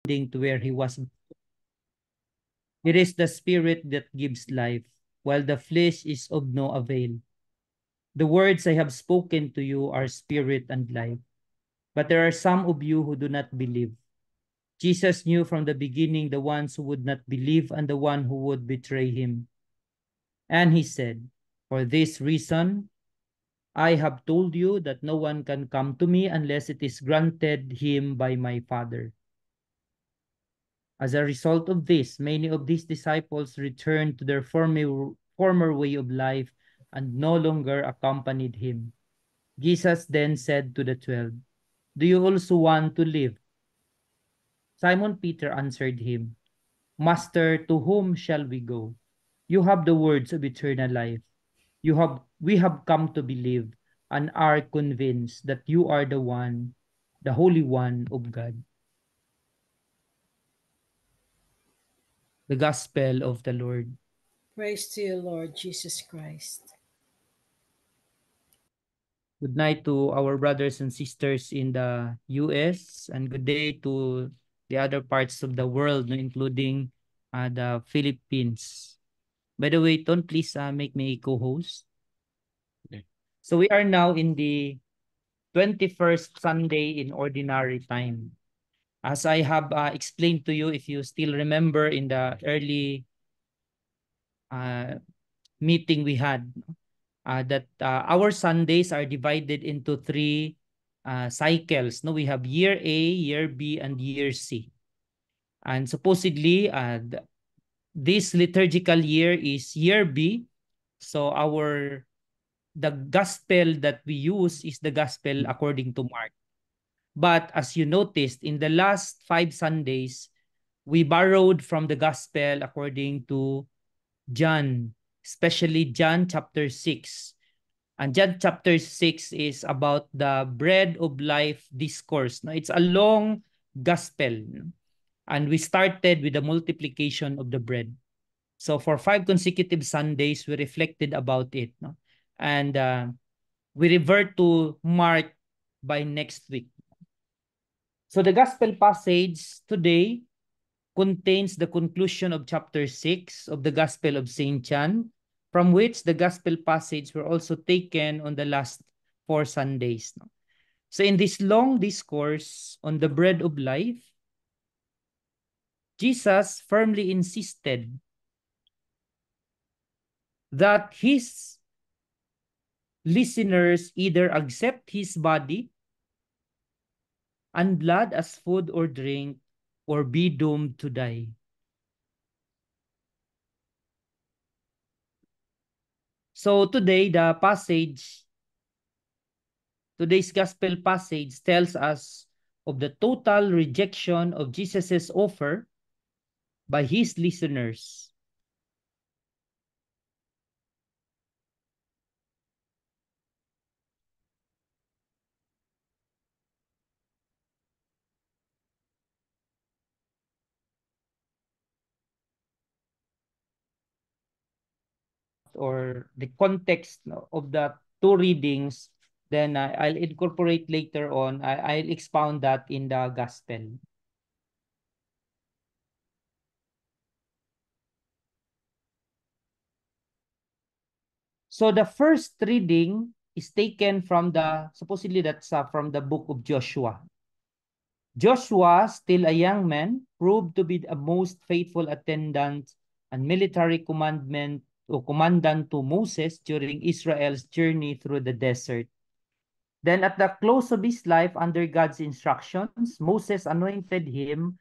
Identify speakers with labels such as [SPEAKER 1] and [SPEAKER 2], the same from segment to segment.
[SPEAKER 1] to where he was. It is the spirit that gives life, while the flesh is of no avail. The words I have spoken to you are spirit and life. But there are some of you who do not believe. Jesus knew from the beginning the ones who would not believe and the one who would betray him. And he said, "For this reason, I have told you that no one can come to me unless it is granted him by my Father." As a result of this, many of these disciples returned to their former way of life and no longer accompanied him. Jesus then said to the 12, "Do you also want to live?" Simon Peter answered him, "Master, to whom shall we go? You have the words of eternal life. We have come to believe and are convinced that you are the one, the Holy One of God." The Gospel of the Lord.
[SPEAKER 2] Praise to you, Lord Jesus Christ.
[SPEAKER 1] Good night to our brothers and sisters in the US, and good day to the other parts of the world, including the Philippines. By the way, Ton, please make me a co-host. Okay. So we are now in the 21st Sunday in Ordinary Time. As I have explained to you, if you still remember in the early uh, meeting we had, that our Sundays are divided into three cycles. No, we have year A, year B, and year C. And supposedly, this liturgical year is year B. So the gospel that we use is the gospel according to Mark. But as you noticed, in the last 5 Sundays, we borrowed from the gospel according to John, especially John chapter 6. And John chapter 6 is about the bread of life discourse. No? It's a long gospel. No? And we started with the multiplication of the bread. So for 5 consecutive Sundays, we reflected about it. No? And we revert to Mark by next week. So the gospel passage today contains the conclusion of chapter 6 of the Gospel of St. John, from which the gospel passage were also taken on the last 4 Sundays. No? So in this long discourse on the bread of life, Jesus firmly insisted that his listeners either accept his body and blood as food or drink or be doomed to die. So today, today's gospel passage tells us of the total rejection of Jesus's offer by his listeners. Or the context of the two readings, then I'll incorporate later on. I'll expound that in the gospel. So the first reading is taken from supposedly that's from the book of Joshua. Joshua, still a young man, proved to be a most faithful attendant and military commandant to Moses during Israel's journey through the desert. Then at the close of his life, under God's instructions, Moses anointed him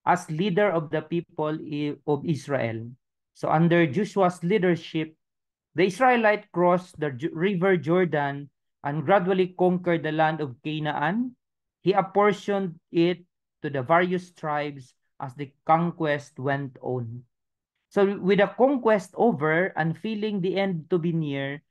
[SPEAKER 1] as leader of the people of Israel. So under Joshua's leadership, the Israelites crossed the river Jordan and gradually conquered the land of Canaan. He apportioned it to the various tribes as the conquest went on. So with the conquest over and feeling the end to be near,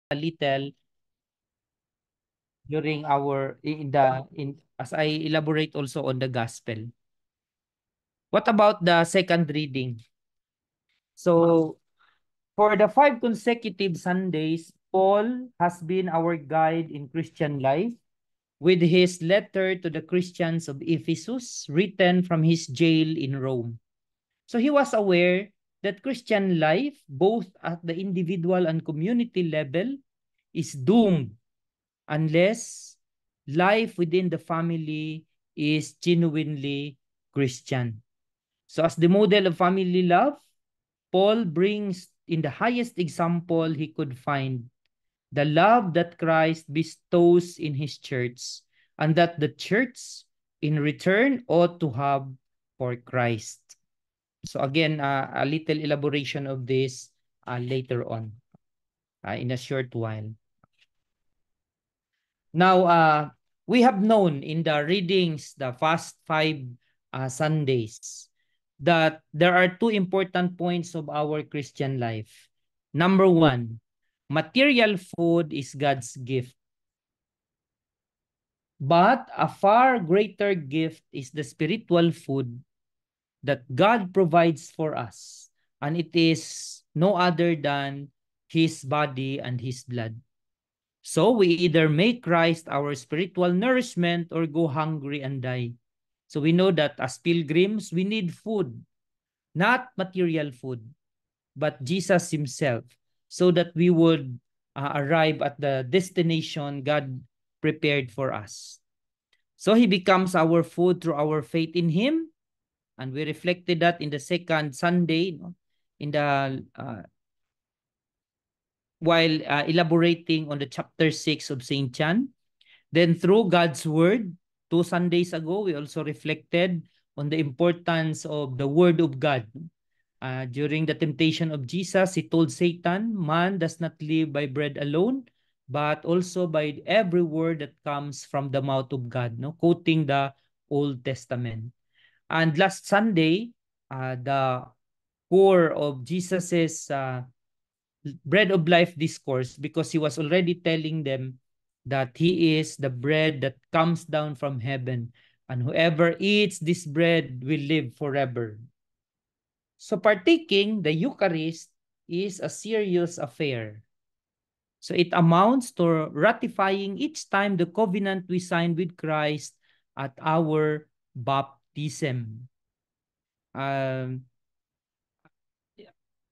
[SPEAKER 1] a little during our in the in as I elaborate also on the gospel. What about the second reading? So for the 5 consecutive Sundays, Paul has been our guide in Christian life with his letter to the Christians of Ephesus written from his jail in Rome. So he was aware that Christian life, both at the individual and community level, is doomed unless life within the family is genuinely Christian. So as the model of family love, Paul brings in the highest example he could find the love that Christ bestows in his church and that the church in return ought to have for Christ. So again, a little elaboration of this later on in a short while. Now, we have known in the readings, the past 5 Sundays, that there are two important points of our Christian life. Number one, material food is God's gift. But a far greater gift is the spiritual food that God provides for us. And it is no other than His body and His blood. So we either make Christ our spiritual nourishment or go hungry and die. So we know that as pilgrims, we need food, not material food, but Jesus Himself, so that we would arrive at the destination God prepared for us. So He becomes our food through our faith in Him. And we reflected that in the second Sunday, in the while elaborating on the chapter 6 of St. John. Then through God's word, 2 Sundays ago, we also reflected on the importance of the word of God. During the temptation of Jesus, he told Satan, man does not live by bread alone, but also by every word that comes from the mouth of God, no? Quoting the Old Testament. And last Sunday, the core of Jesus's bread of life discourse, because he was already telling them that he is the bread that comes down from heaven, and whoever eats this bread will live forever. So partaking the Eucharist is a serious affair. So it amounts to ratifying each time the covenant we signed with Christ at our baptism.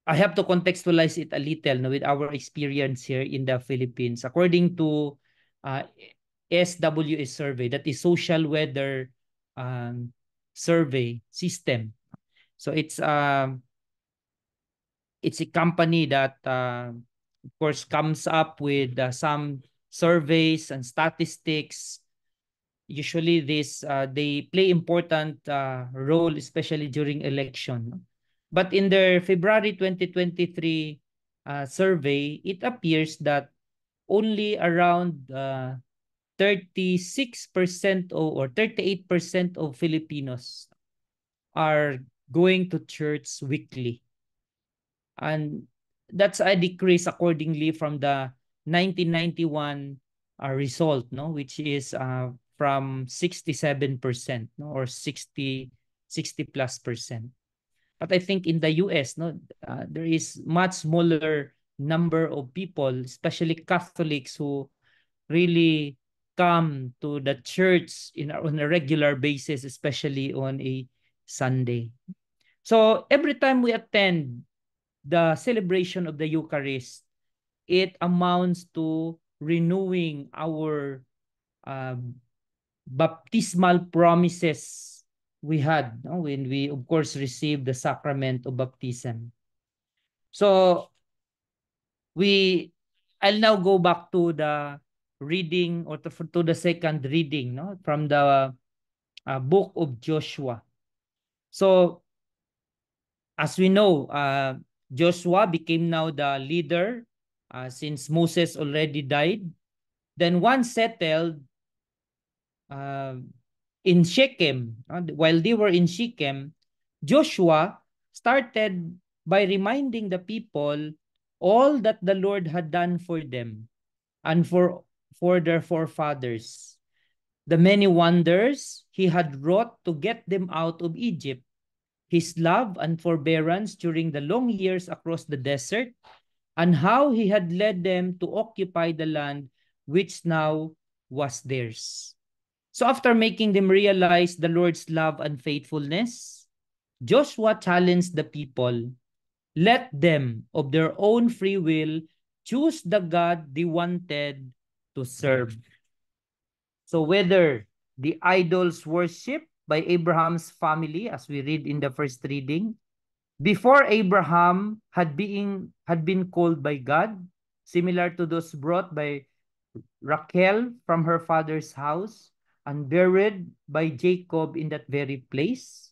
[SPEAKER 1] I have to contextualize it a little, no, with our experience here in the Philippines. According to SWS survey, that is social weather survey system. So it's a company that of course comes up with some surveys and statistics. Usually this they play important role, especially during election. But in their February 2023 survey, it appears that only around 36% or 38% of Filipinos are going to church weekly. And that's a decrease accordingly from the 1991 result, no, which is from 67%, no, or 60 plus percent. But I think in the US, no, there is much smaller number of people, especially Catholics, who really come to the church on a regular basis, especially on a Sunday. So every time we attend the celebration of the Eucharist, it amounts to renewing our baptismal promises we had, no, when we, of course, received the sacrament of baptism. So I'll now go back to the reading, or to the second reading, no, from the book of Joshua. So as we know, Joshua became now the leader since Moses already died. Then once settled in Shechem, while they were in Shechem, Joshua started by reminding the people all that the Lord had done for them. and for their forefathers. The many wonders he had wrought to get them out of Egypt, his love and forbearance during the long years across the desert, and how he had led them to occupy the land which now was theirs. So after making them realize the Lord's love and faithfulness, Joshua challenged the people, let them, of their own free will, choose the God they wanted to serve. So whether the idols worshipped by Abraham's family, as we read in the first reading, before Abraham had been called by God, similar to those brought by Rachel from her father's house and buried by Jacob in that very place.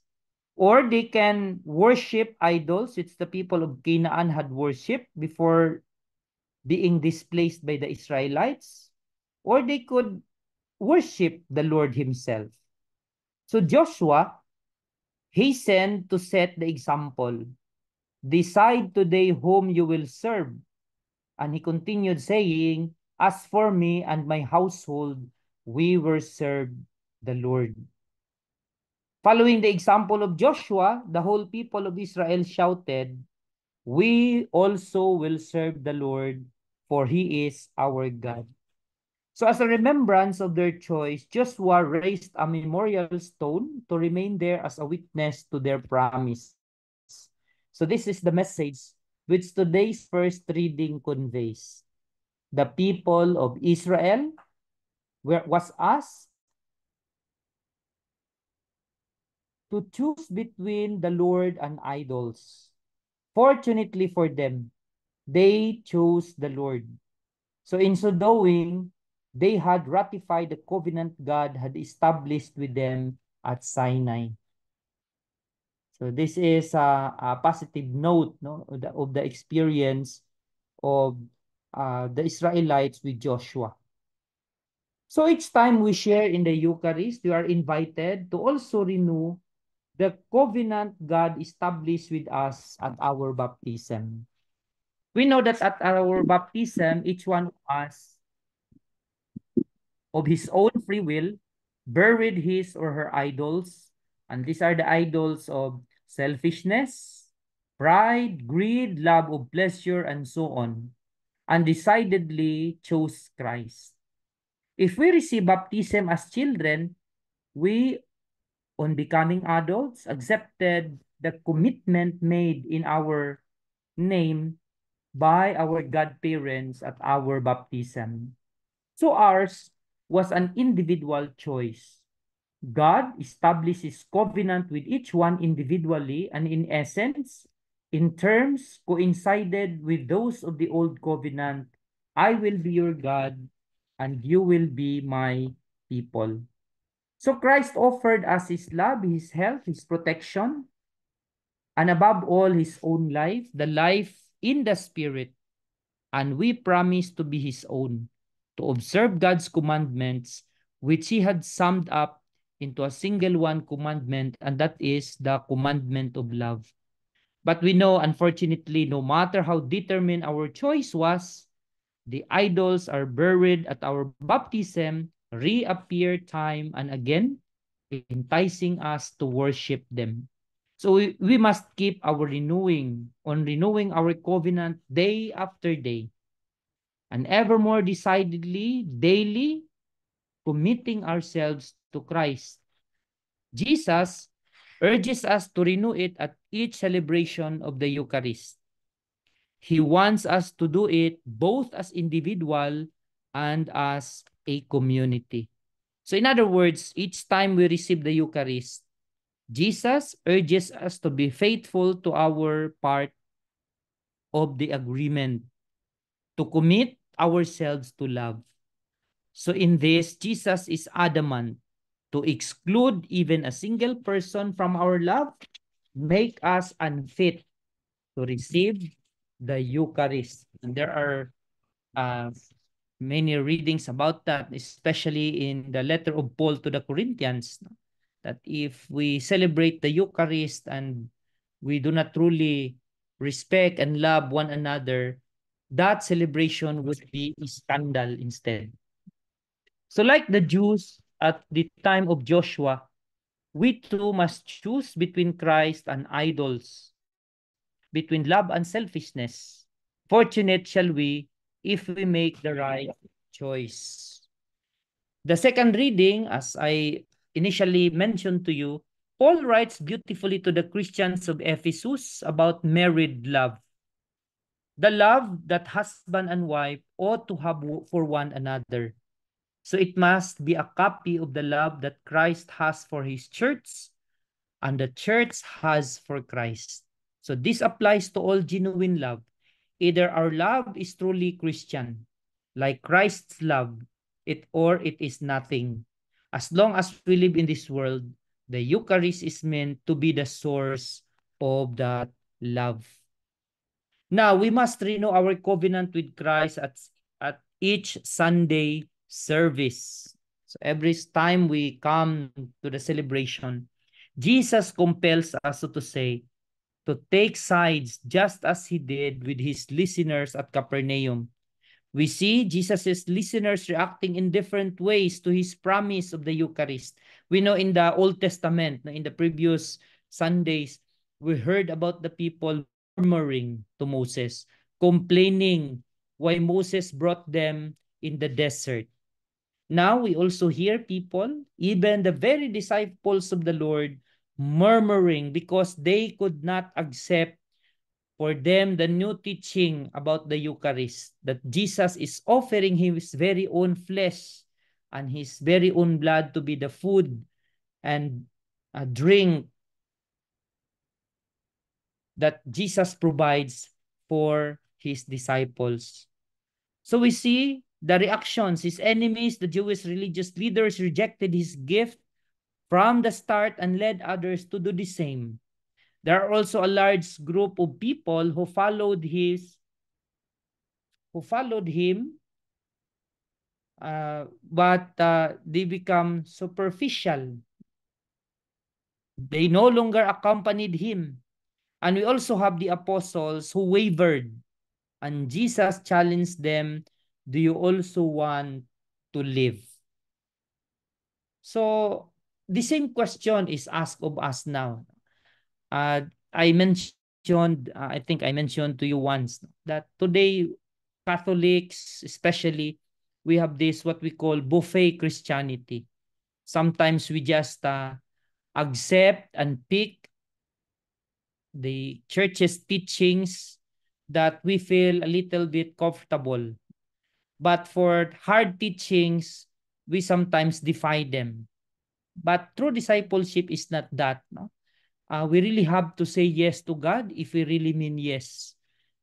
[SPEAKER 1] Or they can worship idols, which the people of Canaan had worshipped before being displaced by the Israelites. Or they could worship the Lord himself. So Joshua hastened to set the example. Decide today whom you will serve. And he continued saying, as for me and my household, we will serve the Lord. Following the example of Joshua, the whole people of Israel shouted, we also will serve the Lord, for he is our God. So as a remembrance of their choice, Joshua raised a memorial stone to remain there as a witness to their promise. So this is the message which today's first reading conveys. The people of Israel was asked to choose between the Lord and idols. Fortunately for them, they chose the Lord. So in so doing, they had ratified the covenant God had established with them at Sinai. So this is a positive note, no, of the experience of the Israelites with Joshua. So each time we share in the Eucharist, we are invited to also renew the covenant God established with us at our baptism. We know that at our baptism, each one of us, of his own free will, buried his or her idols. And these are the idols of selfishness, pride, greed, love of pleasure, and so on, and decidedly chose Christ. If we receive baptism as children, we, on becoming adults, accepted the commitment made in our name by our godparents at our baptism. So ours was an individual choice. God establishes covenant with each one individually and in essence, in terms coincided with those of the old covenant, I will be your God and you will be my people. So Christ offered us his love, his help, his protection, and above all, his own life, the life in the Spirit. And we promise to be his own, to observe God's commandments, which he had summed up into a single one commandment, and that is the commandment of love. But we know, unfortunately, no matter how determined our choice was, the idols are buried at our baptism, reappear time and again, enticing us to worship them. So we must keep our renewing our covenant day after day, and ever more decidedly, daily, committing ourselves to Christ. Jesus urges us to renew it at each celebration of the Eucharist. He wants us to do it both as individual and as a community. So in other words, each time we receive the Eucharist, Jesus urges us to be faithful to our part of the agreement, to commit ourselves to love. So in this, Jesus is adamant to exclude even a single person from our love, make us unfit to receive the Eucharist. And there are uh, many readings about that, especially in the letter of Paul to the Corinthians, that if we celebrate the Eucharist and we do not truly respect and love one another, that celebration would be a scandal instead. So like the Jews at the time of Joshua, we too must choose between Christ and idols, between love and selfishness. Fortunate shall we if we make the right choice. The second reading, as I initially mentioned to you, Paul writes beautifully to the Christians of Ephesus about married love. The love that husband and wife ought to have for one another. So it must be a copy of the love that Christ has for his church and the church has for Christ. So this applies to all genuine love. Either our love is truly Christian, like Christ's love, or it is nothing. As long as we live in this world, the Eucharist is meant to be the source of that love. Now, we must renew our covenant with Christ at each Sunday service. So every time we come to the celebration, Jesus compels us, so to say, to take sides just as he did with his listeners at Capernaum. We see Jesus' listeners reacting in different ways to his promise of the Eucharist. We know in the Old Testament, in the previous Sundays, we heard about the people murmuring to Moses, complaining why Moses brought them in the desert. Now we also hear people, even the very disciples of the Lord, murmuring because they could not accept for them the new teaching about the Eucharist, that Jesus is offering his very own flesh and his very own blood to be the food and drink that Jesus provides for his disciples. So we see the reactions. His enemies, the Jewish religious leaders, rejected his gift from the start and led others to do the same. There are also a large group of people who followed him, but they become superficial. They no longer accompanied him. And we also have the apostles who wavered. And Jesus challenged them, do you also want to live? So the same question is asked of us now. I think I mentioned to you once that today Catholics, especially, we have this what we call buffet Christianity. Sometimes we just accept and pick the church's teachings that we feel a little bit comfortable. But for hard teachings, we sometimes defy them. But true discipleship is not that. No? We really have to say yes to God if we really mean yes.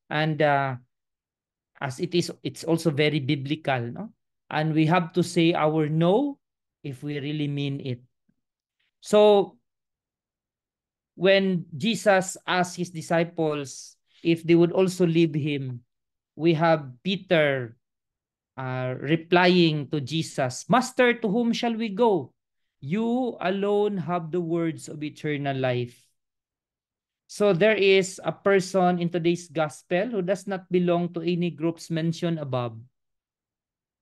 [SPEAKER 1] And as it is, it's also very biblical. No? And we have to say our no if we really mean it. So when Jesus asked his disciples if they would also leave him, we have Peter replying to Jesus, Master, to whom shall we go? You alone have the words of eternal life. So there is a person in today's gospel who does not belong to any groups mentioned above,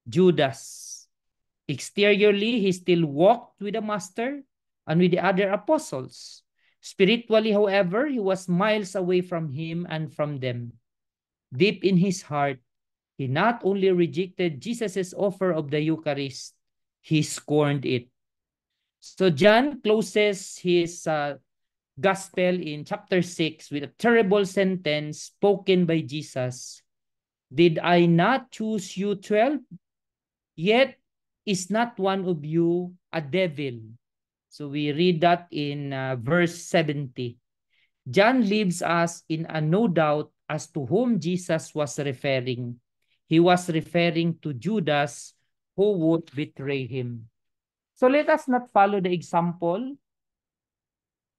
[SPEAKER 1] Judas. Exteriorly, he still walked with the master and with the other apostles. Spiritually, however, he was miles away from him and from them. Deep in his heart, he not only rejected Jesus' offer of the Eucharist, he scorned it. So John closes his gospel in chapter 6 with a terrible sentence spoken by Jesus. Did I not choose you 12? Yet is not one of you a devil. So we read that in verse 70. John leaves us in a no doubt as to whom Jesus was referring. He was referring to Judas who would betray him. So let us not follow the example.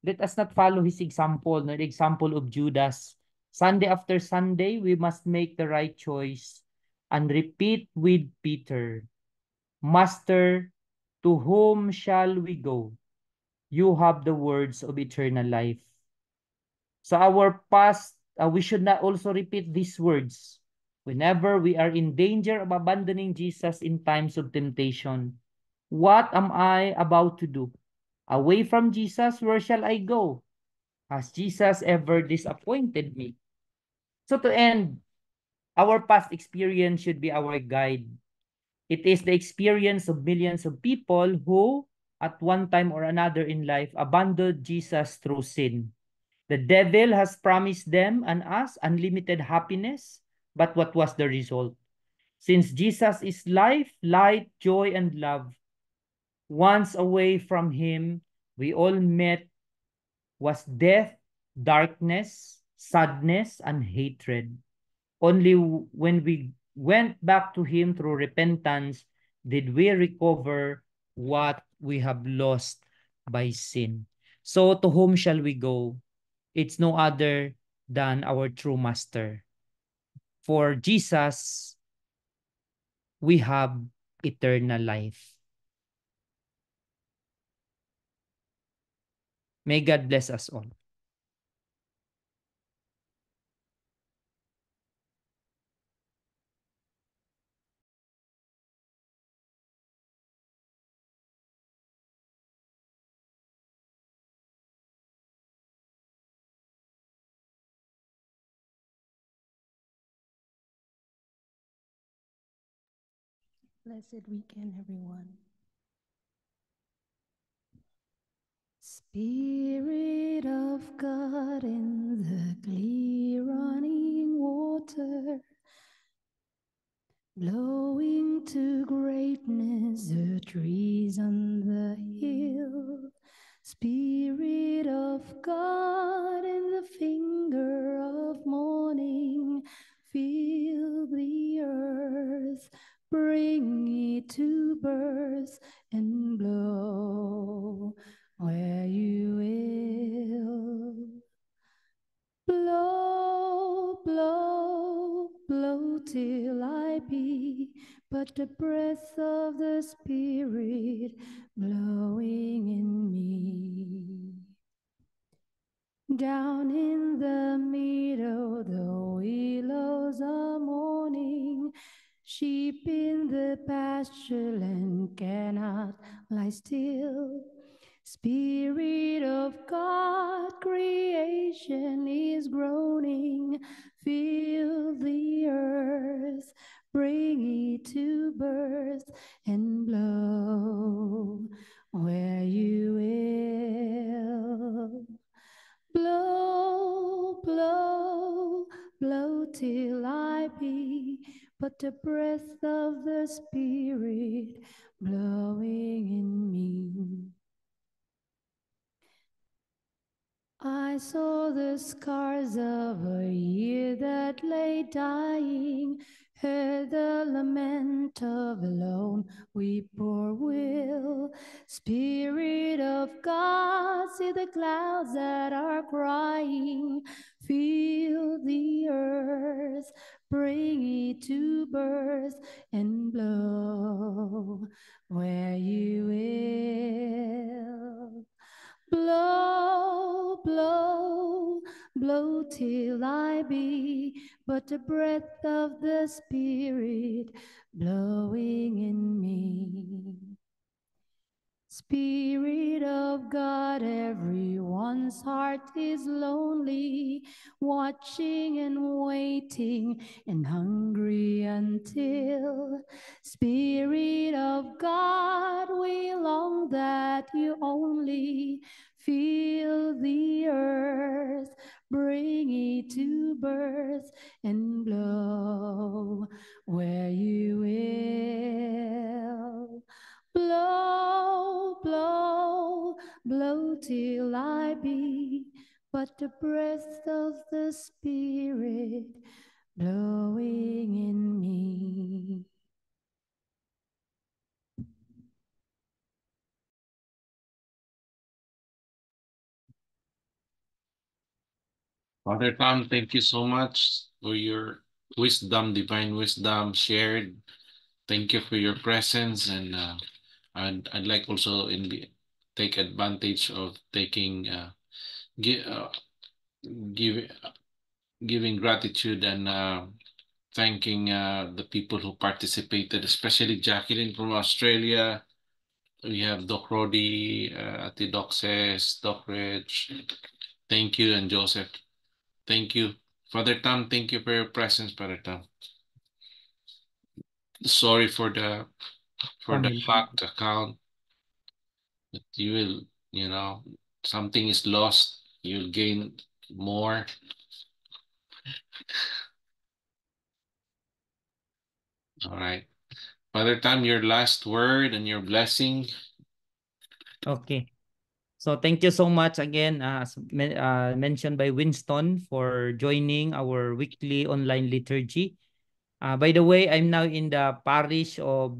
[SPEAKER 1] Let us not follow his example, no, the example of Judas. Sunday after Sunday, we must make the right choice and repeat with Peter, Master, to whom shall we go? You have the words of eternal life. So our past, we should not also repeat these words. Whenever we are in danger of abandoning Jesus in times of temptation, what am I about to do? Away from Jesus, where shall I go? Has Jesus ever disappointed me? So to end, our past experience should be our guide. It is the experience of millions of people who, at one time or another in life, abandoned Jesus through sin. The devil has promised them and us unlimited happiness, but what was the result? Since Jesus is life, light, joy, and love, once away from him, we all met was death, darkness, sadness, and hatred. Only when we went back to him through repentance did we recover what we have lost by sin. So to whom shall we go? It's no other than our true master. For Jesus, we have eternal life. May God bless us all.
[SPEAKER 3] Blessed weekend, everyone. Spirit of God in the clear running water, blowing to greatness the trees on the hill. Spirit of God in the finger of morning, fill the earth, bring it to birth and blow where you will. Blow, blow, blow till I be but the breath of the Spirit blowing in me. Down in the meadow, the willows are mourning. Sheep in the pasture land cannot lie still. Spirit of God, creation is groaning. Fill the earth, bring it to birth, and blow where you will. Blow, blow, blow till I be but the breath of the Spirit blowing in me. I saw the scars of a year that lay dying, heard the lament of a lone whippoorwill. Spirit of God, see the clouds that are crying, feel the earth, bring it to birth and blow where you will. Blow, blow, blow till I be but the breath of the Spirit blowing in me. Spirit of God, everyone's heart is lonely, watching and waiting and hungry until. Spirit of God, we long that you only fill the earth, bring it to birth and blow where you will. Blow, blow, blow till I be but the breath of the Spirit blowing in me.
[SPEAKER 4] Father Tom, thank you so much for your wisdom, divine wisdom shared. Thank you for your presence, and I'd like also take advantage of taking give, give giving gratitude and thanking the people who participated, especially Jacqueline from Australia. We have Doc Rodi, Ati Doxes, Doc Rich. Thank you, and Joseph. Thank you. Father Tam, thank you for your presence, Father Tam. Sorry for the
[SPEAKER 1] Family.
[SPEAKER 4] hacked account, but you will, you know, something is lost, you'll gain more. All right. Father Tam, your last word and your blessing.
[SPEAKER 1] Okay. So thank you so much again, as mentioned by Winston, for joining our weekly online liturgy. By the way, I'm now in the parish of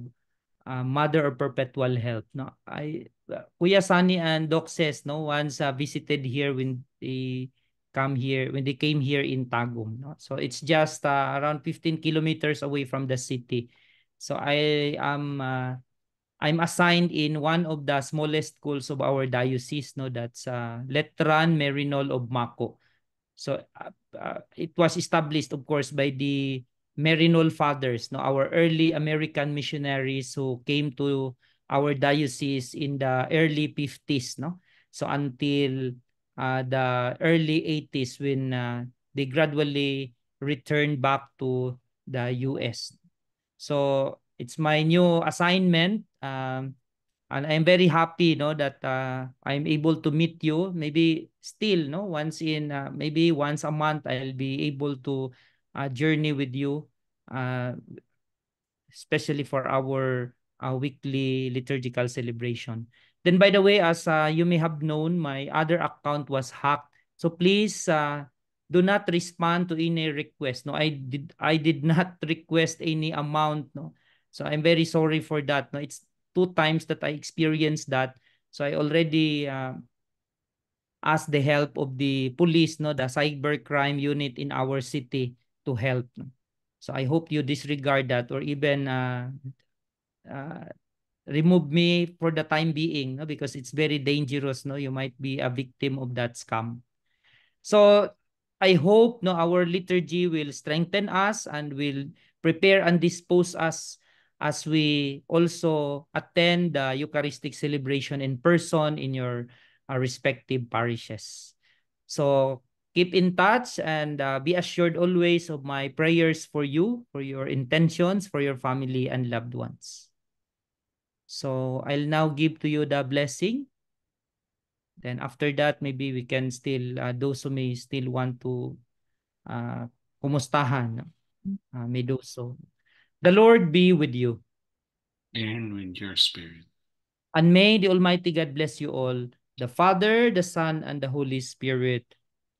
[SPEAKER 1] Mother of Perpetual Health. No, Kuya Sunny and Doc says, no, once visited here when they came here in Tagum. No, so it's just around 15 kilometers away from the city. So I'm assigned in one of the smallest schools of our diocese. No, that's Letran Merinol of Mako. So it was established, of course, by the Merinol fathers, no, our early American missionaries who came to our diocese in the early 50s, no. So until the early 80s when they gradually returned back to the US. So it's my new assignment. And I'm very happy, no, that I'm able to meet you. Maybe still, no, maybe once a month, I'll be able to journey with you, uh, especially for our weekly liturgical celebration. Then, by the way, as you may have known, my other account was hacked. So please do not respond to any request. No, I did not request any amount. No, so I'm very sorry for that. No, it's 2 times that I experienced that. So I already asked the help of the police, no, the cybercrime unit in our city to help. No? So I hope you disregard that or even uh, remove me for the time being, no, because it's very dangerous. No, you might be a victim of that scam. So I hope, no, our liturgy will strengthen us and will prepare and dispose us as we also attend the Eucharistic celebration in person in your respective parishes. So keep in touch and be assured always of my prayers for you, for your intentions, for your family and loved ones. So I'll now give to you the blessing. Then after that, maybe we can still, those who may still want to kumustahan, no? May do so. The Lord be with you.
[SPEAKER 4] And with your spirit.
[SPEAKER 1] And may the Almighty God bless you all, the Father, the Son, and the Holy Spirit.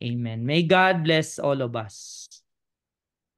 [SPEAKER 1] Amen. May God bless all of us.